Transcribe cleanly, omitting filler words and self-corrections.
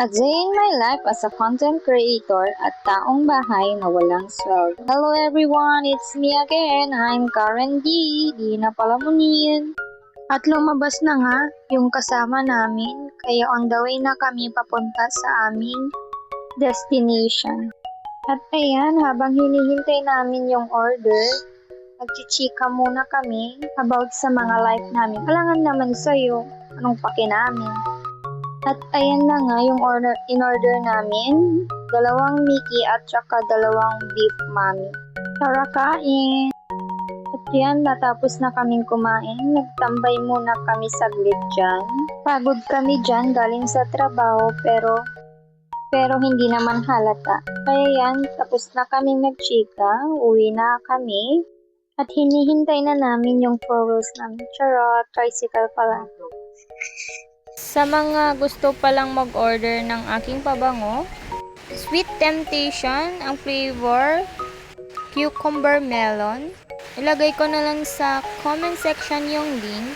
A day in my life as a content creator at taong bahay na walang sweldo. Hello everyone, it's me again. I'm Karen D. Di na palamunin. At lumabas na nga yung kasama namin, kaya on the way na kami papunta sa aming destination. At ayan, habang hinihintay namin yung order, nagchichika muna kami about sa mga life namin. Kailangan naman sa'yo, anong pake namin. At ayan na nga yung in-order namin, 2 Mickey at saka 2 beef mami. Tara kain! At yan, natapos na kaming kumain, nagtambay muna kami saglit dyan. Pagod kami dyan galing sa trabaho pero hindi naman halata. Kaya yan, tapos na kaming nagchika, uwi na kami. At hinihintay na namin yung 4 wheels namin. Charot, tricycle pala. Sa mga gusto palang mag-order ng aking pabango, Sweet Temptation, ang flavor, cucumber melon. Ilagay ko na lang sa comment section yung link.